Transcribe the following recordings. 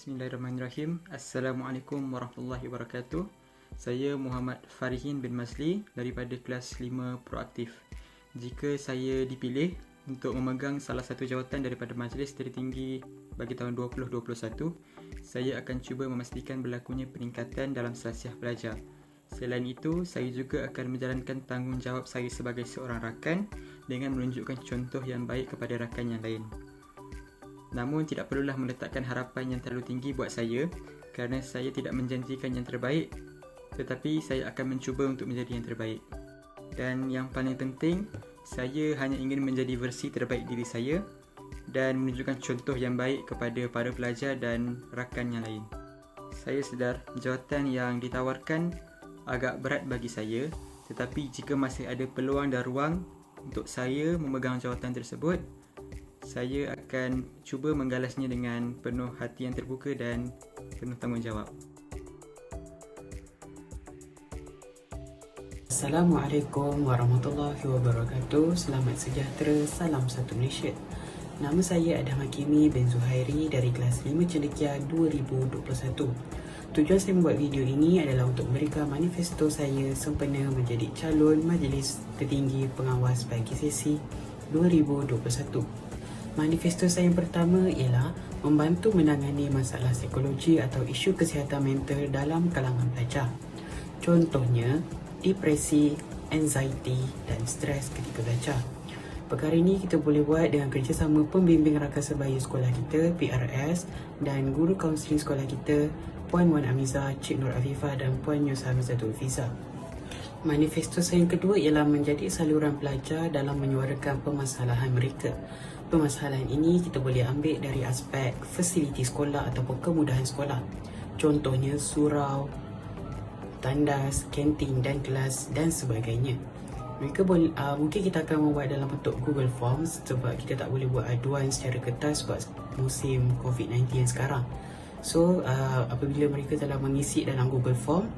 Bismillahirrahmanirrahim. Assalamualaikum warahmatullahi wabarakatuh. Saya Muhammad Farihin bin Masli daripada kelas 5 Proaktif. Jika saya dipilih untuk memegang salah satu jawatan daripada Majlis Tertinggi bagi tahun 2021, saya akan cuba memastikan berlakunya peningkatan dalam sasiah pelajar. Selain itu, saya juga akan menjalankan tanggungjawab saya sebagai seorang rakan dengan menunjukkan contoh yang baik kepada rakan yang lain. Namun tidak perlulah meletakkan harapan yang terlalu tinggi buat saya kerana saya tidak menjanjikan yang terbaik, tetapi saya akan mencuba untuk menjadi yang terbaik. Dan yang paling penting, saya hanya ingin menjadi versi terbaik diri saya dan menunjukkan contoh yang baik kepada para pelajar dan rakan yang lain. Saya sedar jawatan yang ditawarkan agak berat bagi saya, tetapi jika masih ada peluang dan ruang untuk saya memegang jawatan tersebut, saya akan cuba menggalasnya dengan penuh hati yang terbuka dan penuh tanggungjawab. Assalamualaikum warahmatullahi wabarakatuh. Selamat sejahtera, salam satu Malaysia. Nama saya Adam Hakimi bin Zuhairi dari kelas 5 Cendekia 2021. Tujuan saya membuat video ini adalah untuk memberikan manifesto saya sempena menjadi calon Majlis Tertinggi Pengawas bagi sesi 2021. Manifesto saya yang pertama ialah membantu menangani masalah psikologi atau isu kesihatan mental dalam kalangan pelajar. Contohnya, depresi, anxiety dan stres ketika belajar. Perkara ini kita boleh buat dengan kerjasama pembimbing rakan sebaya sekolah kita, PRS, dan guru kaunseling sekolah kita, Puan Wan Amizah, Cik Nur Afifah dan Puan Yus Hamizatul Fiza. Manifesto saya yang kedua ialah menjadi saluran pelajar dalam menyuarakan permasalahan mereka. Permasalahan ini kita boleh ambil dari aspek fasiliti sekolah ataupun kemudahan sekolah. Contohnya surau, tandas, kantin dan kelas dan sebagainya. Mereka boleh, mungkin kita akan membuat dalam bentuk Google Forms sebab kita tak boleh buat aduan secara kertas sebab musim COVID-19 yang sekarang. So, apabila mereka telah mengisi dalam Google Form,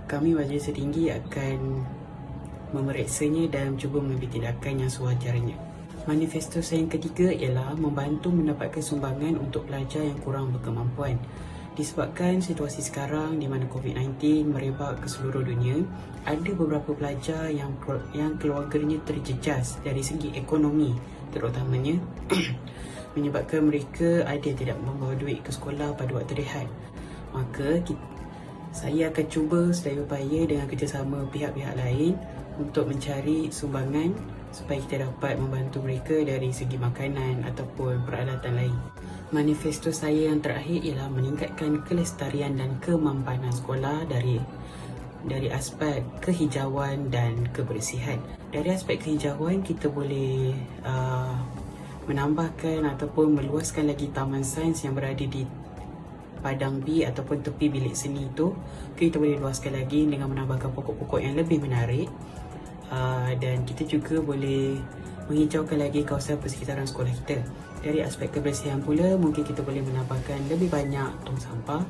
kami Majlis Tertinggi akan memeriksanya dan cuba mengambil tindakan yang sewajarnya. Manifesto saya yang ketiga ialah membantu mendapatkan sumbangan untuk pelajar yang kurang berkemampuan. Disebabkan situasi sekarang di mana COVID-19 merebak ke seluruh dunia, ada beberapa pelajar yang keluarganya terjejas dari segi ekonomi terutamanya menyebabkan mereka ada tidak membawa duit ke sekolah pada waktu rehat. Maka saya akan cuba sedaya upaya dengan kerjasama pihak-pihak lain untuk mencari sumbangan supaya kita dapat membantu mereka dari segi makanan ataupun peralatan lain. Manifesto saya yang terakhir ialah meningkatkan kelestarian dan kemampanan sekolah dari aspek kehijauan dan kebersihan. Dari aspek kehijauan kita boleh menambahkan ataupun meluaskan lagi taman sains yang berada di padang B ataupun tepi bilik seni itu. Kita boleh luaskan lagi dengan menambahkan pokok-pokok yang lebih menarik. Dan kita juga boleh menghijaukan lagi kawasan persekitaran sekolah kita. Dari aspek kebersihan pula, mungkin kita boleh menambahkan lebih banyak tong sampah.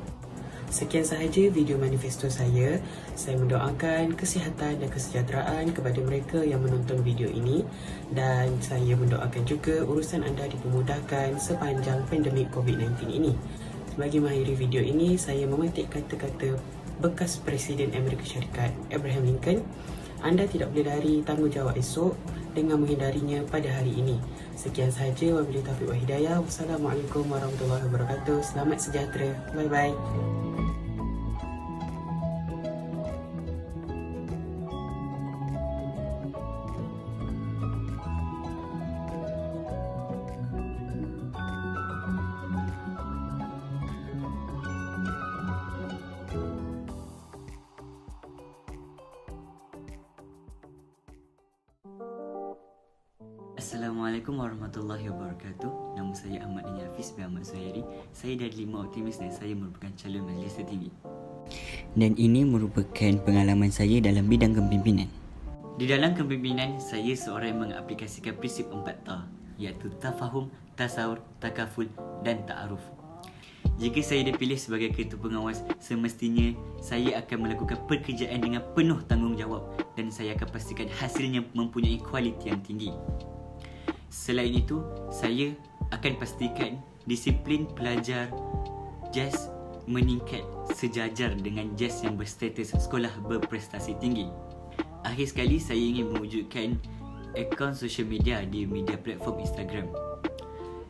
Sekian sahaja video manifesto saya. Saya mendoakan kesihatan dan kesejahteraan kepada mereka yang menonton video ini. Dan saya mendoakan juga urusan anda dipermudahkan sepanjang pandemik COVID-19 ini. Bagi mengakhiri video ini, saya memetik kata-kata bekas Presiden Amerika Syarikat Abraham Lincoln, anda tidak boleh lari tanggungjawab esok dengan menghindarinya pada hari ini. Sekian sahaja, wabillahi taufiq wal hidayah. Wassalamualaikum warahmatullahi wabarakatuh. Selamat sejahtera. Bye-bye. Assalamualaikum warahmatullahi wabarakatuh. Nama saya Ahmad Dini Hafiz bin Ahmad Zuhairi. Saya dari 5 Optimis dan saya merupakan calon Majlis Tertinggi. Dan ini merupakan pengalaman saya dalam bidang kepimpinan. Di dalam kepimpinan, saya seorang yang mengaplikasikan prinsip 4 iaitu tafahum, tasawur, takaful dan ta'aruf. Jika saya dipilih sebagai ketua pengawas, semestinya saya akan melakukan pekerjaan dengan penuh tanggungjawab dan saya akan pastikan hasilnya mempunyai kualiti yang tinggi. Selain itu, saya akan pastikan disiplin pelajar JAS meningkat sejajar dengan JAS yang berstatus sekolah berprestasi tinggi. Akhir sekali, saya ingin mewujudkan akaun social media di media platform Instagram.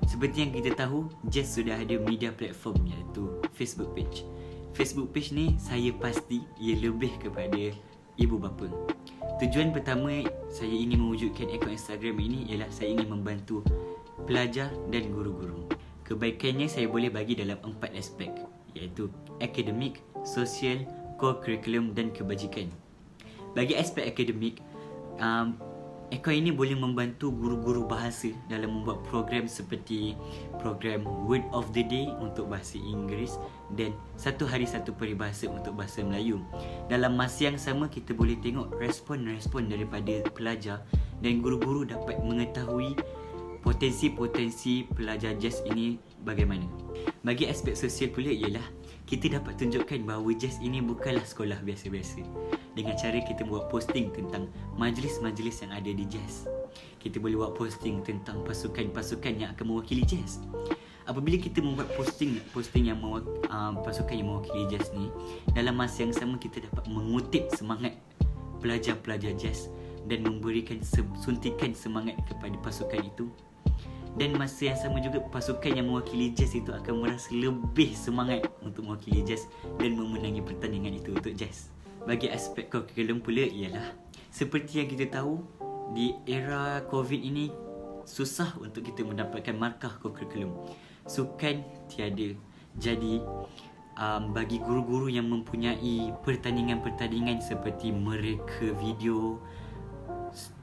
Seperti yang kita tahu, JAS sudah ada media platform iaitu Facebook page. Facebook page ni saya pasti ia lebih kepada ibu bapa. Tujuan pertama saya ingin mewujudkan akaun Instagram ini ialah saya ingin membantu pelajar dan guru-guru. Kebaikannya saya boleh bagi dalam 4 aspek, iaitu akademik, sosial, co-curriculum dan kebajikan. Bagi aspek akademik, akaun ini boleh membantu guru-guru bahasa dalam membuat program seperti program Word of the Day untuk bahasa Inggeris dan satu hari satu peribahasa untuk bahasa Melayu. Dalam masa yang sama, kita boleh tengok respon-respon daripada pelajar dan guru-guru dapat mengetahui potensi-potensi pelajar JAS ini bagaimana. Bagi aspek sosial pula ialah kita dapat tunjukkan bahawa JAS ini bukanlah sekolah biasa-biasa dengan cara kita buat posting tentang majlis-majlis yang ada di JAS. Kita boleh buat posting tentang pasukan-pasukan yang akan mewakili JAS. Apabila kita membuat posting yang pasukan yang mewakili JAS ni, dalam masa yang sama kita dapat mengutip semangat pelajar-pelajar JAS dan memberikan suntikan semangat kepada pasukan itu. Dan masa yang sama juga pasukan yang mewakili JAS itu akan merasa lebih semangat untuk mewakili JAS dan memenangi pertandingan itu untuk JAS. Bagi aspek curriculum pula ialah seperti yang kita tahu, di era COVID ini susah untuk kita mendapatkan markah curriculum. Sukan tiada. Jadi bagi guru-guru yang mempunyai pertandingan-pertandingan seperti mereka video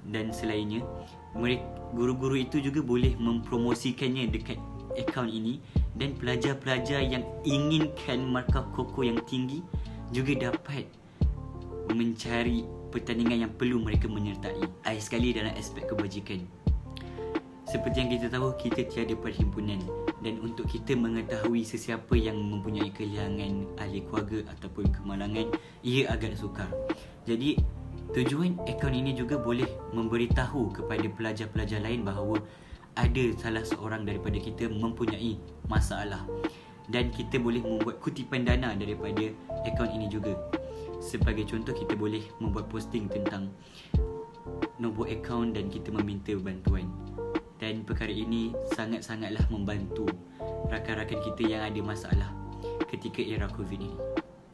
dan selainnya, guru-guru itu juga boleh mempromosikannya dekat akaun ini, dan pelajar-pelajar yang inginkan markah koko yang tinggi juga dapat mencari pertandingan yang perlu mereka menyertai. Akhir sekali dalam aspek kebajikan, seperti yang kita tahu, kita tiada perhimpunan, dan untuk kita mengetahui sesiapa yang mempunyai kehilangan ahli keluarga ataupun kemalangan, ia agak sukar. Jadi tujuan akaun ini juga boleh memberitahu kepada pelajar-pelajar lain bahawa ada salah seorang daripada kita mempunyai masalah, dan kita boleh membuat kutipan dana daripada akaun ini juga. Sebagai contoh, kita boleh membuat posting tentang nombor akaun dan kita meminta bantuan. Dan perkara ini sangat-sangatlah membantu rakan-rakan kita yang ada masalah ketika era COVID ini.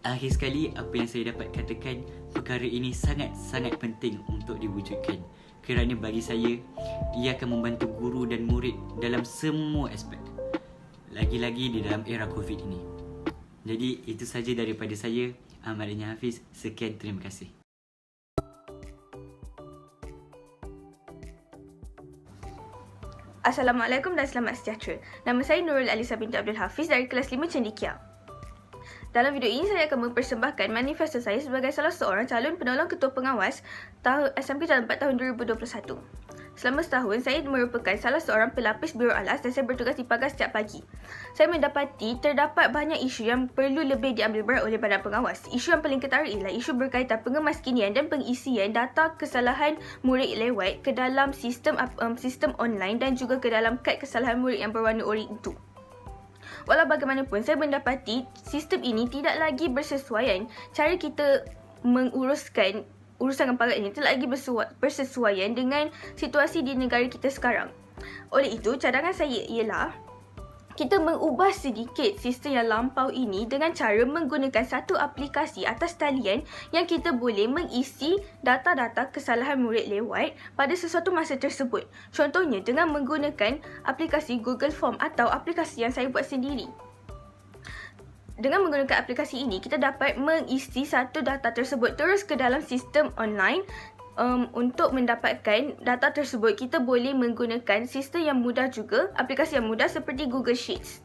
Akhir sekali, apa yang saya dapat katakan, perkara ini sangat-sangat penting untuk diwujudkan, kerana bagi saya ia akan membantu guru dan murid dalam semua aspek, lagi-lagi di dalam era COVID ini. Jadi itu saja daripada saya, Ahmad Daniel Hafiz. Sekian, terima kasih. Assalamualaikum dan selamat sejahtera. Nama saya Nurul Alisa binti Abdul Hafiz dari kelas 5 Cendekia. Dalam video ini saya akan mempersembahkan manifesto saya sebagai salah seorang calon penolong ketua pengawas SMK Jalan 4 tahun 2021. Selama setahun, saya merupakan salah seorang pelapis Biro Alas dan saya bertugas di pagar setiap pagi. Saya mendapati terdapat banyak isu yang perlu lebih diambil berat oleh badan pengawas. Isu yang paling ketara ialah isu berkaitan pengemaskinian dan pengisian data kesalahan murid lewat ke dalam sistem online dan juga ke dalam kad kesalahan murid yang berwarna oranye itu. Walau bagaimanapun, saya mendapati sistem ini tidak lagi bersesuaian. Cara kita menguruskan urusan pagar ini tidak lagi bersesuaian dengan situasi di negara kita sekarang. Oleh itu, cadangan saya ialah kita mengubah sedikit sistem yang lampau ini dengan cara menggunakan satu aplikasi atas talian yang kita boleh mengisi data-data kesalahan murid lewat pada sesuatu masa tersebut. Contohnya dengan menggunakan aplikasi Google Form atau aplikasi yang saya buat sendiri. Dengan menggunakan aplikasi ini, kita dapat mengisi satu data tersebut terus ke dalam sistem online. Untuk mendapatkan data tersebut, kita boleh menggunakan sistem yang mudah juga, aplikasi yang mudah seperti Google Sheets.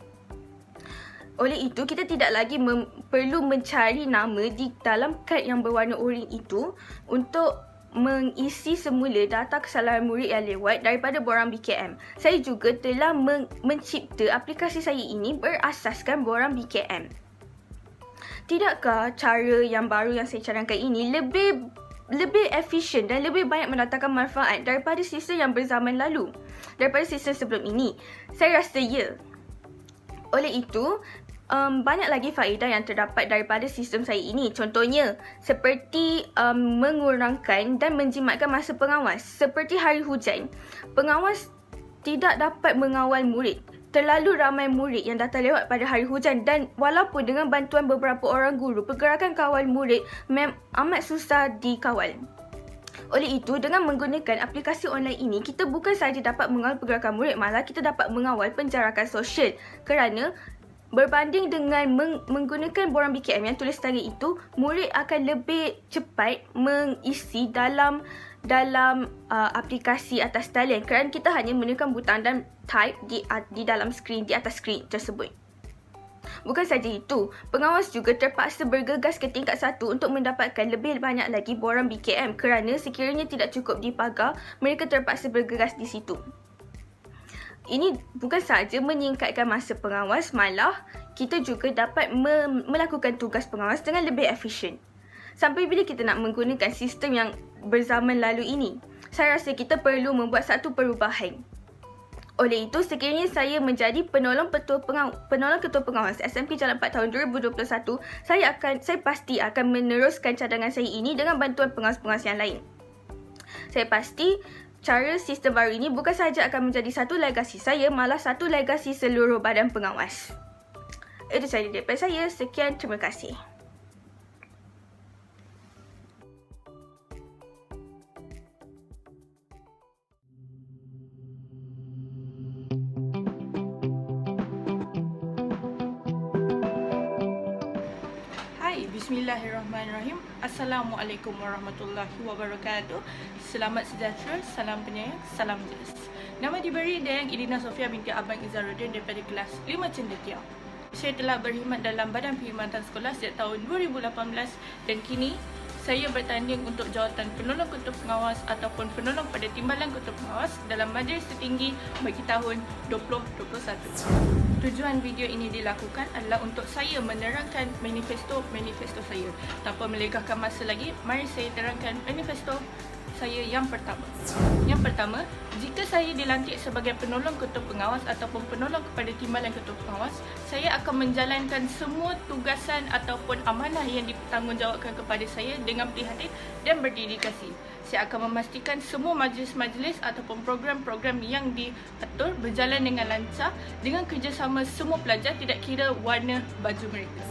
Oleh itu, kita tidak lagi perlu mencari nama di dalam kad yang berwarna oranye itu untuk mengisi semula data kesalahan murid yang lewat daripada borang BKM. Saya juga telah mencipta aplikasi saya ini berasaskan borang BKM. Tidakkah cara yang baru yang saya cadangkan ini lebih efisien dan lebih banyak mendatangkan manfaat daripada sistem yang berzaman lalu, daripada sistem sebelum ini? Saya rasa ya. Oleh itu, banyak lagi faedah yang terdapat daripada sistem saya ini. Contohnya, seperti mengurangkan dan menjimatkan masa pengawas. Seperti hari hujan, pengawas tidak dapat mengawal murid. Terlalu ramai murid yang datang lewat pada hari hujan dan walaupun dengan bantuan beberapa orang guru, pergerakan kawal murid amat susah dikawal. Oleh itu, dengan menggunakan aplikasi online ini, kita bukan sahaja dapat mengawal pergerakan murid, malah kita dapat mengawal penjarakan sosial. Kerana berbanding dengan menggunakan borang BKM yang tulis tangan itu, murid akan lebih cepat mengisi dalam aplikasi atas talian kerana kita hanya menekan butang dan type di dalam skrin, di atas skrin tersebut. Bukan saja itu, pengawas juga terpaksa bergegas ke tingkat 1 untuk mendapatkan lebih banyak lagi borang BKM kerana sekiranya tidak cukup di pagar, mereka terpaksa bergegas di situ. Ini bukan sahaja meningkatkan masa pengawas, malah kita juga dapat melakukan tugas pengawas dengan lebih efisien. Sampai bila kita nak menggunakan sistem yang berzaman lalu ini, saya rasa kita perlu membuat satu perubahan. Oleh itu, sekiranya saya menjadi penolong ketua pengawas SMP Jalan 4 tahun 2021, saya pasti akan meneruskan cadangan saya ini dengan bantuan pengawas-pengawas yang lain. Saya pasti cara sistem baru ini bukan sahaja akan menjadi satu legasi saya, malah satu legasi seluruh badan pengawas. Itu sahaja daripada saya. Sekian, terima kasih. Bismillahirrahmanirrahim. Assalamualaikum warahmatullahi wabarakatuh. Selamat sejahtera, salam penyayang, salam jas. Nama diberi Dayang Idina Sofia binti Abang Izzaruddin daripada kelas 5 Cendekia. Saya telah berkhidmat dalam Badan Perkhidmatan Sekolah sejak tahun 2018 dan kini saya bertanding untuk jawatan penolong ketua pengawas ataupun penolong pada timbalan ketua pengawas dalam majlis tertinggi bagi tahun 2021. Tujuan video ini dilakukan adalah untuk saya menerangkan manifesto saya. Tanpa melengahkan masa lagi, mari saya terangkan manifesto saya yang pertama. Yang pertama, jika saya dilantik sebagai penolong ketua pengawas ataupun penolong kepada timbalan ketua pengawas, saya akan menjalankan semua tugasan ataupun amanah yang dipertanggungjawabkan kepada saya dengan prihatin dan berdedikasi. Saya akan memastikan semua majlis-majlis ataupun program-program yang diatur berjalan dengan lancar dengan kerjasama semua pelajar tidak kira warna baju mereka.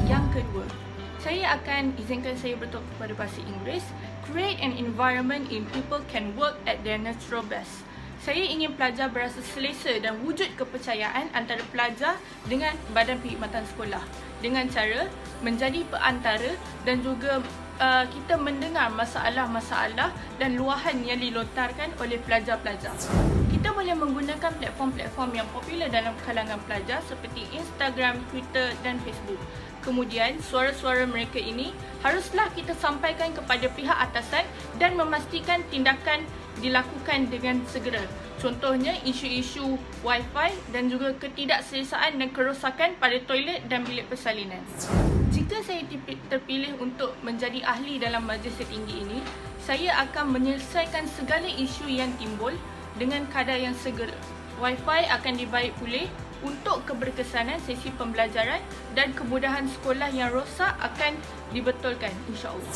Yang kedua, saya akan izinkan saya bertolak kepada bahasa Inggeris. Create an environment in people can work at their natural best. Saya ingin pelajar berasa selesa dan wujud kepercayaan antara pelajar dengan badan perkhidmatan sekolah dengan cara menjadi perantara dan juga kita mendengar masalah-masalah dan luahan yang dilontarkan oleh pelajar-pelajar. Kita boleh menggunakan platform-platform yang popular dalam kalangan pelajar seperti Instagram, Twitter dan Facebook. Kemudian, suara-suara mereka ini haruslah kita sampaikan kepada pihak atasan dan memastikan tindakan dilakukan dengan segera. Contohnya, isu-isu Wi-Fi dan juga ketidakselesaan dan kerosakan pada toilet dan bilik persalinan. Jika saya terpilih untuk menjadi ahli dalam majlis tertinggi ini, saya akan menyelesaikan segala isu yang timbul dengan kadar yang segera. Wi-Fi akan dibaik pulih untuk keberkesanan sesi pembelajaran dan kemudahan sekolah yang rosak akan dibetulkan, insya-Allah.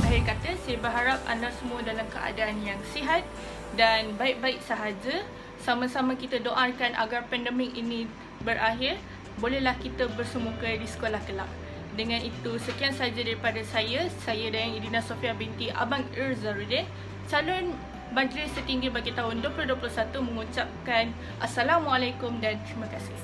Akhir kata, saya berharap anda semua dalam keadaan yang sihat dan baik-baik sahaja. Sama-sama kita doakan agar pandemik ini berakhir. Bolehlah kita bersemuka di sekolah kelak. Dengan itu, sekian sahaja daripada saya. Saya Dayang Idina Sofia binti Abang Izzaruddin, calon Majlis Tertinggi bagi tahun 2021 mengucapkan Assalamualaikum dan terima kasih.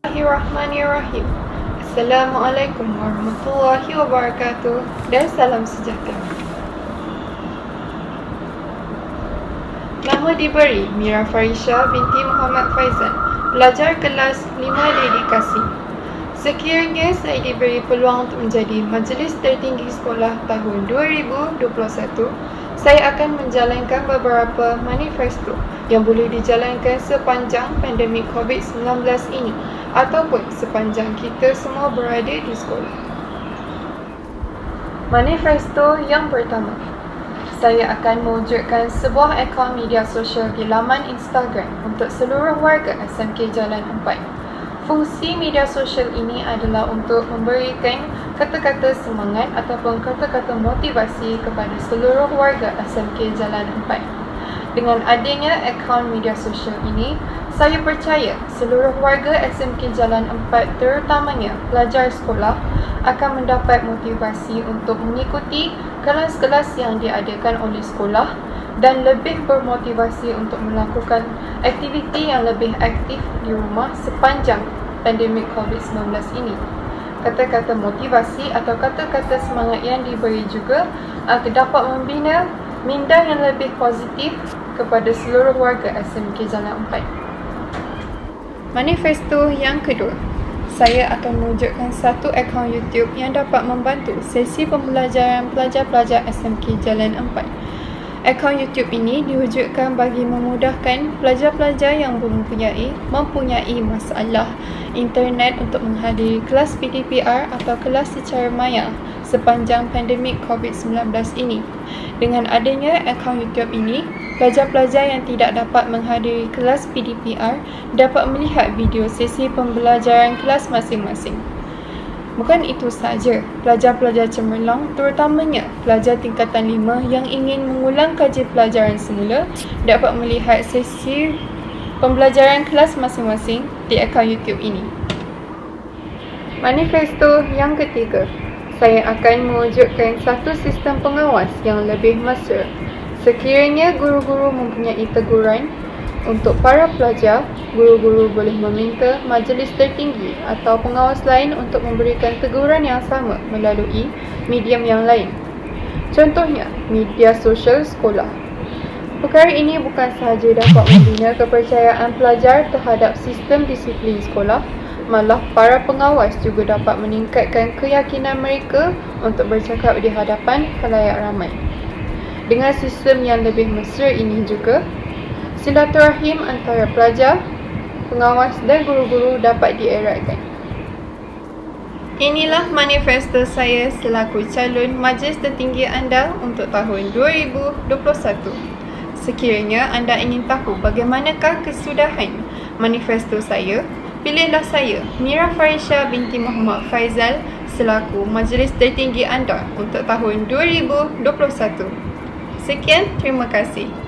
Bismillahirrahmanirrahim. Assalamualaikum warahmatullahi wabarakatuh dan salam sejahtera. Nama diberi Mira Farisha binti Muhammad Faizan, pelajar kelas 5 dedikasi. Sekiranya saya diberi peluang untuk menjadi Majlis Tertinggi Sekolah tahun 2021, saya akan menjalankan beberapa manifesto yang boleh dijalankan sepanjang pandemik COVID-19 ini ataupun sepanjang kita semua berada di sekolah. Manifesto yang pertama, saya akan mewujudkan sebuah akaun media sosial di laman Instagram untuk seluruh warga SMK Jalan 4. Fungsi media sosial ini adalah untuk memberikan kata-kata semangat ataupun kata-kata motivasi kepada seluruh warga SMK Jalan 4. Dengan adanya akaun media sosial ini, saya percaya seluruh warga SMK Jalan 4 terutamanya pelajar sekolah akan mendapat motivasi untuk mengikuti kelas-kelas yang diadakan oleh sekolah dan lebih bermotivasi untuk melakukan aktiviti yang lebih aktif di rumah sepanjang pandemik COVID-19 ini. Kata-kata motivasi atau kata-kata semangat yang diberi juga dapat membina minda yang lebih positif kepada seluruh warga SMK Jalan 4. Manifesto yang kedua, saya akan mewujudkan satu akaun YouTube yang dapat membantu sesi pembelajaran pelajar-pelajar SMK Jalan 4. Akaun YouTube ini diwujudkan bagi memudahkan pelajar-pelajar yang mempunyai masalah internet untuk menghadiri kelas PDPR atau kelas secara maya sepanjang pandemik COVID-19 ini. Dengan adanya akaun YouTube ini, pelajar-pelajar yang tidak dapat menghadiri kelas PDPR dapat melihat video sesi pembelajaran kelas masing-masing. Bukan itu sahaja, pelajar-pelajar cemerlang, terutamanya pelajar tingkatan 5 yang ingin mengulang kaji pelajaran semula, dapat melihat sesi pembelajaran kelas masing-masing di akaun YouTube ini. Manifesto yang ketiga, saya akan mewujudkan satu sistem pengawas yang lebih mesra. Sekiranya guru-guru mempunyai teguran untuk para pelajar, guru-guru boleh meminta majlis tertinggi atau pengawas lain untuk memberikan teguran yang sama melalui medium yang lain. Contohnya, media sosial sekolah. Perkara ini bukan sahaja dapat membina kepercayaan pelajar terhadap sistem disiplin sekolah, malah para pengawas juga dapat meningkatkan keyakinan mereka untuk bercakap di hadapan khalayak ramai. Dengan sistem yang lebih mesra ini juga, silaturahim antara pelajar, pengawas dan guru-guru dapat dieratkan. Inilah manifesto saya selaku calon Majlis Tertinggi anda untuk tahun 2021. Sekiranya anda ingin tahu bagaimanakah kesudahan manifesto saya, pilihlah saya, Mira Farisha binti Muhammad Faizal, selaku Majlis Tertinggi anda untuk tahun 2021. Sekian, terima kasih.